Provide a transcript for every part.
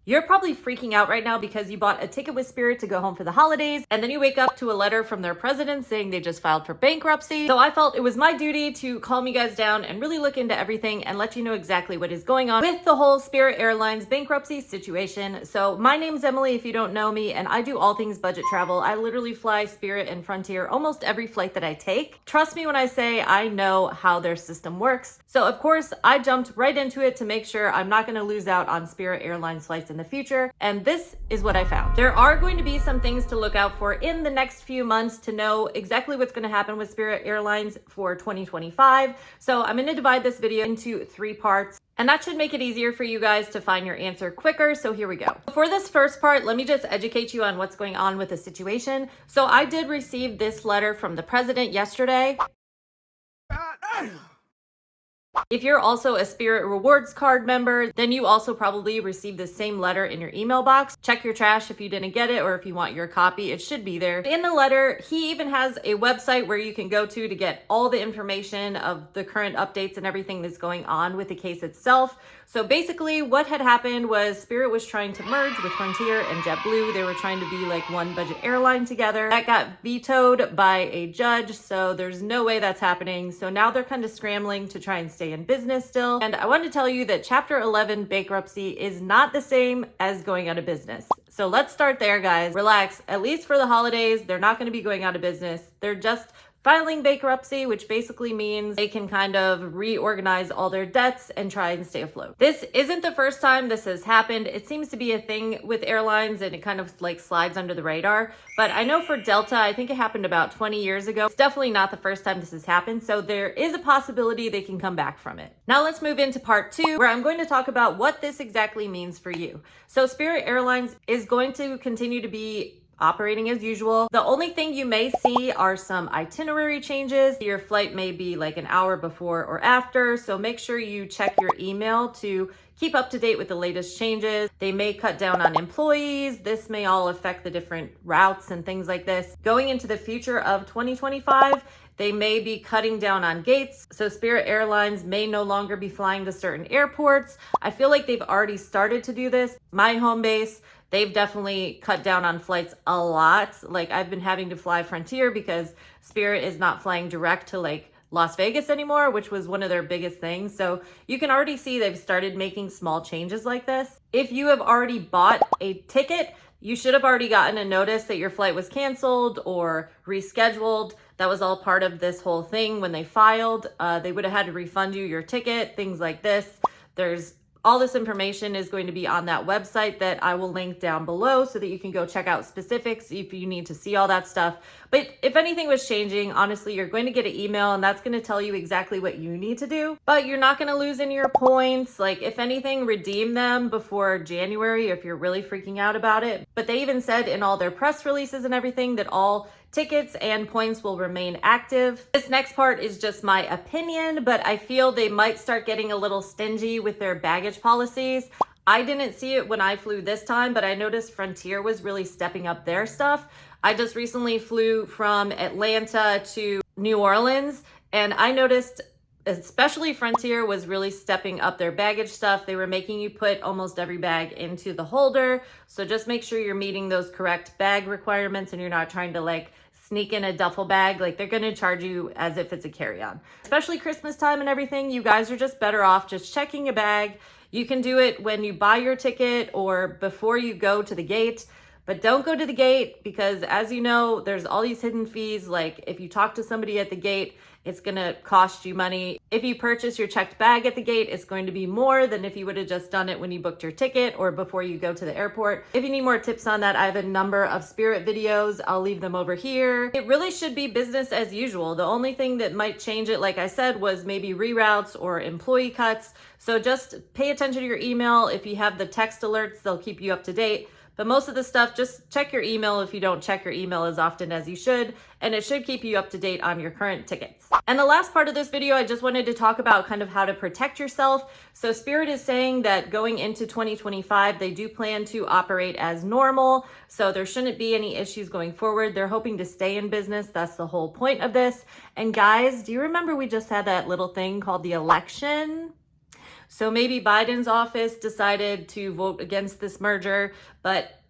You're probably freaking out right now because you bought a ticket with Spirit to go home for the holidays, and then you wake up to a letter from their president saying they just filed for bankruptcy. So I felt it was my duty to calm you guys down and really look into everything and let you know exactly what is going on with the whole Spirit Airlines bankruptcy situation. So my name's Emily, if you don't know me, and I do all things budget travel. I literally fly Spirit and Frontier almost every flight that I take. Trust me when I say I know how their system works. So of course, I jumped right into it to make sure I'm not going to lose out on Spirit Airlines flights in the future, and this is what I found. There are going to be some things to look out for in the next few months to know exactly what's going to happen with Spirit Airlines for 2025. So I'm going to divide this video into 3 parts, and that should make it easier for you guys to find your answer quicker. So here we go. For this first part, let me just educate you on what's going on with the situation. So I did receive this letter from the president yesterday. If you're also a Spirit Rewards card member, then you also probably received the same letter in your email box. Check your trash if you didn't get it, or if you want your copy, it should be there. In the letter, he even has a website where you can go to get all the information of the current updates and everything that's going on with the case itself. So basically what had happened was Spirit was trying to merge with Frontier and JetBlue. They were trying to be like one budget airline together. That got vetoed by a judge, so there's no way that's happening. So now they're kind of scrambling to try and stay in business still. And I want to tell you that Chapter 11 bankruptcy is not the same as going out of business. So let's start there, guys. Relax. At least for the holidays, they're not going to be going out of business. They're just filing bankruptcy, which basically means they can kind of reorganize all their debts and try and stay afloat. This isn't the first time this has happened. It seems to be a thing with airlines, and it kind of like slides under the radar. But I know for Delta, I think it happened about 20 years ago. It's definitely not the first time this has happened. So there is a possibility they can come back from it. Now let's move into part 2, where I'm going to talk about what this exactly means for you. So Spirit Airlines is going to continue to be operating as usual. The only thing you may see are some itinerary changes. Your flight may be like an hour before or after, so make sure you check your email to keep up to date with the latest changes. They may cut down on employees. This may all affect the different routes and things like this. Going into the future of 2025, they may be cutting down on gates. So Spirit Airlines may no longer be flying to certain airports. I feel like they've already started to do this. My home base, they've definitely cut down on flights a lot. Like I've been having to fly Frontier because Spirit is not flying direct to like Las Vegas anymore, which was one of their biggest things. So you can already see they've started making small changes like this. If you have already bought a ticket, you should have already gotten a notice that your flight was canceled or rescheduled. That was all part of this whole thing when they filed. They would have had to refund you your ticket, things like this. There's all this information is going to be on that website that I will link down below so that you can go check out specifics if you need to see all that stuff. But if anything was changing, honestly, you're going to get an email and that's going to tell you exactly what you need to do. But you're not going to lose any of your points. Like if anything, redeem them before January if you're really freaking out about it. But they even said in all their press releases and everything that all tickets and points will remain active. This next part is just my opinion, but I feel they might start getting a little stingy with their baggage policies. I didn't see it when I flew this time, but I noticed Frontier was really stepping up their stuff. I just recently flew from Atlanta to New Orleans, and I noticed especially Frontier was really stepping up their baggage stuff. They were making you put almost every bag into the holder. So just make sure you're meeting those correct bag requirements and you're not trying to like sneak in a duffel bag. Like they're going to charge you as if it's a carry-on. Especially Christmas time and everything, you guys are just better off just checking a bag. You can do it when you buy your ticket or before you go to the gate. But don't go to the gate because, as you know, there's all these hidden fees. Like if you talk to somebody at the gate, it's going to cost you money. If you purchase your checked bag at the gate, it's going to be more than if you would have just done it when you booked your ticket or before you go to the airport. If you need more tips on that, I have a number of Spirit videos. I'll leave them over here. It really should be business as usual. The only thing that might change it, like I said, was maybe reroutes or employee cuts. So just pay attention to your email. If you have the text alerts, they'll keep you up to date. But most of the stuff, just check your email if you don't check your email as often as you should, and it should keep you up to date on your current tickets. And the last part of this video, I just wanted to talk about kind of how to protect yourself. So Spirit is saying that going into 2025, they do plan to operate as normal. So there shouldn't be any issues going forward. They're hoping to stay in business. That's the whole point of this. And guys, do you remember we just had that little thing called the election? So maybe Biden's office decided to vote against this merger, but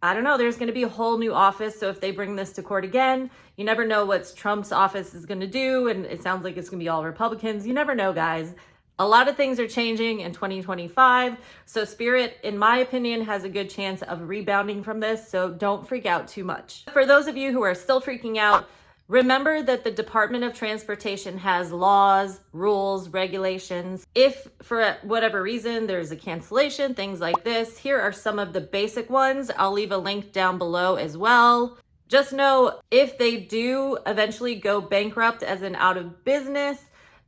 I don't know, there's going to be a whole new office. So if they bring this to court again, you never know what Trump's office is going to do. And it sounds like it's going to be all Republicans. You never know, guys. A lot of things are changing in 2025. So Spirit, in my opinion, has a good chance of rebounding from this. So don't freak out too much. For those of you who are still freaking out, remember that the Department of Transportation has laws, rules, regulations. If for whatever reason there's a cancellation, things like this, here are some of the basic ones. I'll leave a link down below as well. Just know if they do eventually go bankrupt as in out of business,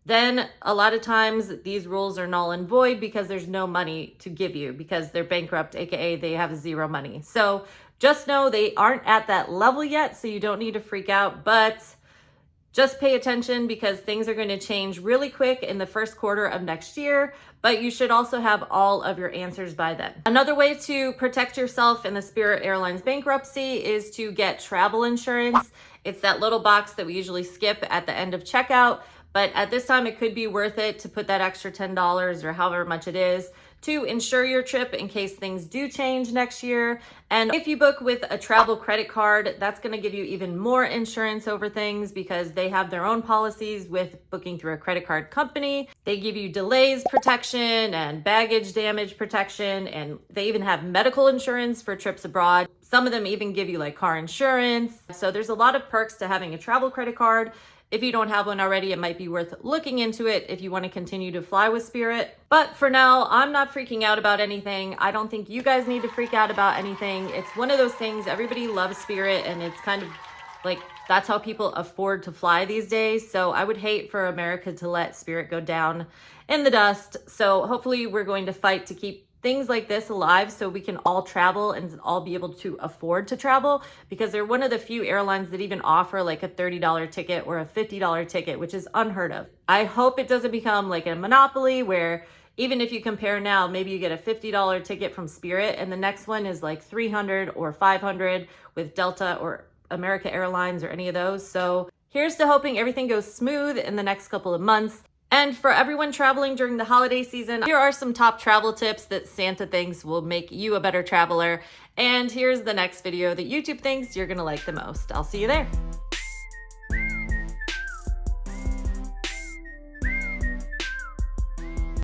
then a lot of times these rules are null and void because there's no money to give you because they're bankrupt, aka they have zero money. So just know they aren't at that level yet, so you don't need to freak out, but just pay attention because things are going to change really quick in the first quarter of next year, but you should also have all of your answers by then. Another way to protect yourself in the Spirit Airlines bankruptcy is to get travel insurance. It's that little box that we usually skip at the end of checkout, but at this time it could be worth it to put that extra $10 or however much it is to insure your trip in case things do change next year. And if you book with a travel credit card, that's going to give you even more insurance over things because they have their own policies with booking through a credit card company. They give you delays protection and baggage damage protection, and they even have medical insurance for trips abroad. Some of them even give you like car insurance. So there's a lot of perks to having a travel credit card. If you don't have one already, it might be worth looking into it if you want to continue to fly with Spirit. But for now, I'm not freaking out about anything. I don't think you guys need to freak out about anything. It's one of those things, everybody loves Spirit, and it's kind of like that's how people afford to fly these days. So I would hate for America to let Spirit go down in the dust. So hopefully we're going to fight to keep things like this alive so we can all travel and all be able to afford to travel, because they're one of the few airlines that even offer like a $30 ticket or a $50 ticket, which is unheard of. I hope it doesn't become like a monopoly where even if you compare now, maybe you get a $50 ticket from Spirit and the next one is like $300 or $500 with Delta or America Airlines or any of those. So here's to hoping everything goes smooth in the next couple of months. And for everyone traveling during the holiday season, here are some top travel tips that Santa thinks will make you a better traveler. And here's the next video that YouTube thinks you're gonna like the most. I'll see you there.